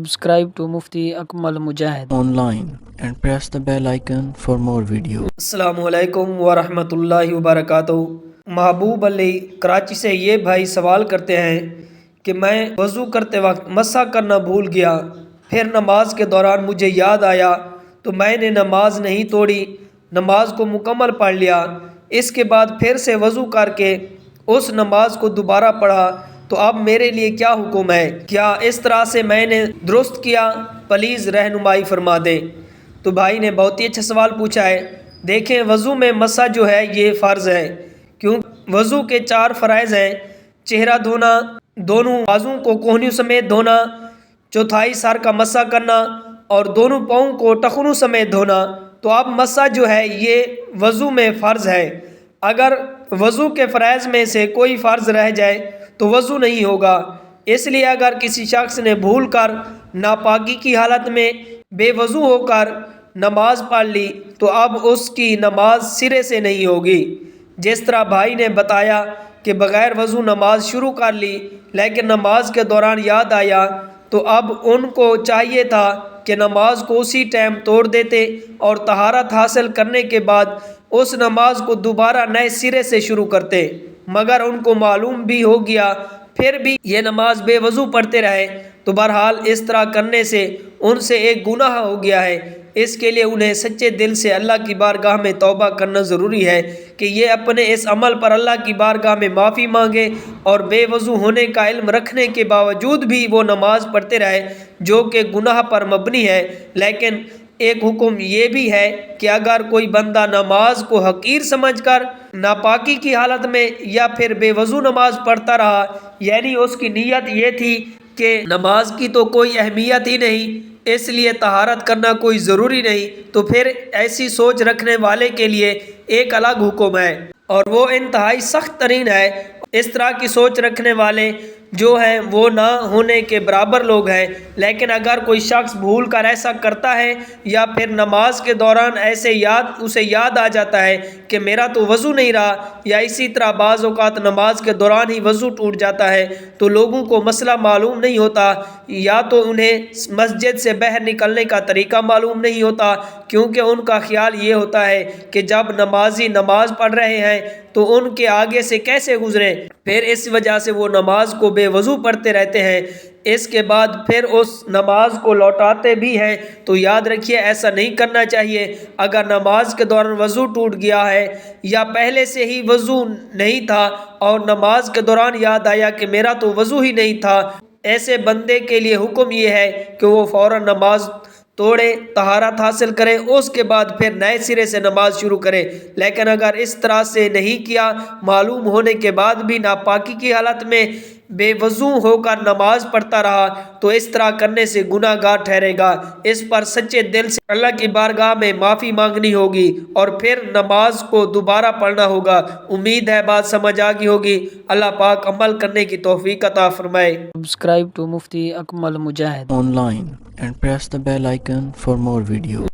Subscribe to Mufti Akmal Mujahid online and press the bell icon for more videos. السلام علیکم ورحمۃ اللہ وبرکاتہ۔ محبوب علی کراچی سے یہ بھائی سوال کرتے ہیں کہ میں وضو کرتے وقت مسح کرنا بھول گیا، پھر نماز کے دوران مجھے یاد آیا تو میں نے نماز نہیں توڑی، نماز کو مکمل پڑھ لیا، اس کے بعد پھر سے وضو کر کے اس نماز کو دوبارہ پڑھا، تو اب میرے لیے کیا حکم ہے؟ کیا اس طرح سے میں نے درست کیا؟ پلیز رہنمائی فرما دیں۔ تو بھائی نے بہت ہی اچھا سوال پوچھا ہے۔ دیکھیں، وضو میں مسح جو ہے یہ فرض ہے، کیوں وضو کے 4 فرائض ہیں: چہرہ دھونا، دونوں بازوں کو کوہنیوں سمیت دھونا، چوتھائی سر کا مسح کرنا، اور دونوں پاؤں کو ٹخنوں سمیت دھونا۔ تو اب مسح جو ہے یہ وضو میں فرض ہے۔ اگر وضو کے فرائض میں سے کوئی فرض رہ جائے تو وضو نہیں ہوگا۔ اس لیے اگر کسی شخص نے بھول کر ناپاکی کی حالت میں بے وضو ہو کر نماز پڑھ لی تو اب اس کی نماز سرے سے نہیں ہوگی۔ جس طرح بھائی نے بتایا کہ بغیر وضو نماز شروع کر لی لیکن نماز کے دوران یاد آیا، تو اب ان کو چاہیے تھا کہ نماز کو اسی ٹائم توڑ دیتے اور طہارت حاصل کرنے کے بعد اس نماز کو دوبارہ نئے سرے سے شروع کرتے، مگر ان کو معلوم بھی ہو گیا، پھر بھی یہ نماز بے وضو پڑھتے رہے۔ تو بہرحال اس طرح کرنے سے ان سے ایک گناہ ہو گیا ہے۔ اس کے لیے انہیں سچے دل سے اللہ کی بارگاہ میں توبہ کرنا ضروری ہے کہ یہ اپنے اس عمل پر اللہ کی بارگاہ میں معافی مانگے اور بے وضو ہونے کا علم رکھنے کے باوجود بھی وہ نماز پڑھتے رہے جو کہ گناہ پر مبنی ہے۔ لیکن ایک حکم یہ بھی ہے کہ اگر کوئی بندہ نماز کو حقیر سمجھ کر ناپاکی کی حالت میں یا پھر بے وضو نماز پڑھتا رہا، یعنی اس کی نیت یہ تھی کہ نماز کی تو کوئی اہمیت ہی نہیں، اس لیے طہارت کرنا کوئی ضروری نہیں، تو پھر ایسی سوچ رکھنے والے کے لیے ایک الگ حکم ہے اور وہ انتہائی سخت ترین ہے۔ اس طرح کی سوچ رکھنے والے جو ہیں وہ نہ ہونے کے برابر لوگ ہیں۔ لیکن اگر کوئی شخص بھول کر ایسا کرتا ہے یا پھر نماز کے دوران اسے یاد آ جاتا ہے کہ میرا تو وضو نہیں رہا، یا اسی طرح بعض اوقات نماز کے دوران ہی وضو ٹوٹ جاتا ہے، تو لوگوں کو مسئلہ معلوم نہیں ہوتا، یا تو انہیں مسجد سے باہر نکلنے کا طریقہ معلوم نہیں ہوتا، کیونکہ ان کا خیال یہ ہوتا ہے کہ جب نمازی نماز پڑھ رہے ہیں تو ان کے آگے سے کیسے گزریں، پھر اس وجہ سے وہ نماز کو بے وضو پڑھتے رہتے ہیں۔ اس کے بعد پھر اس نماز کو لوٹاتے بھی ہیں۔ تو یاد رکھیے ایسا نہیں کرنا چاہیے۔ اگر نماز کے دوران وضو ٹوٹ گیا ہے یا پہلے سے ہی وضو نہیں تھا اور نماز کے دوران یاد آیا کہ میرا تو وضو ہی نہیں تھا، ایسے بندے کے لیے حکم یہ ہے کہ وہ فوراً نماز توڑے، طہارت حاصل کرے، اس کے بعد پھر نئے سرے سے نماز شروع کرے۔ لیکن اگر اس طرح سے نہیں کیا، معلوم ہونے کے بعد بھی ناپاکی کی حالت میں بے وضو ہو کر نماز پڑھتا رہا، تو اس طرح کرنے سے گناہ گار ٹھہرے گا۔ اس پر سچے دل سے اللہ کی بارگاہ میں معافی مانگنی ہوگی اور پھر نماز کو دوبارہ پڑھنا ہوگا۔ امید ہے بات سمجھ آ گئی ہوگی۔ اللہ پاک عمل کرنے کی توفیق عطا فرمائے۔ Subscribe to Mufti Akmal Mujahid Online and press the bell icon for more videos.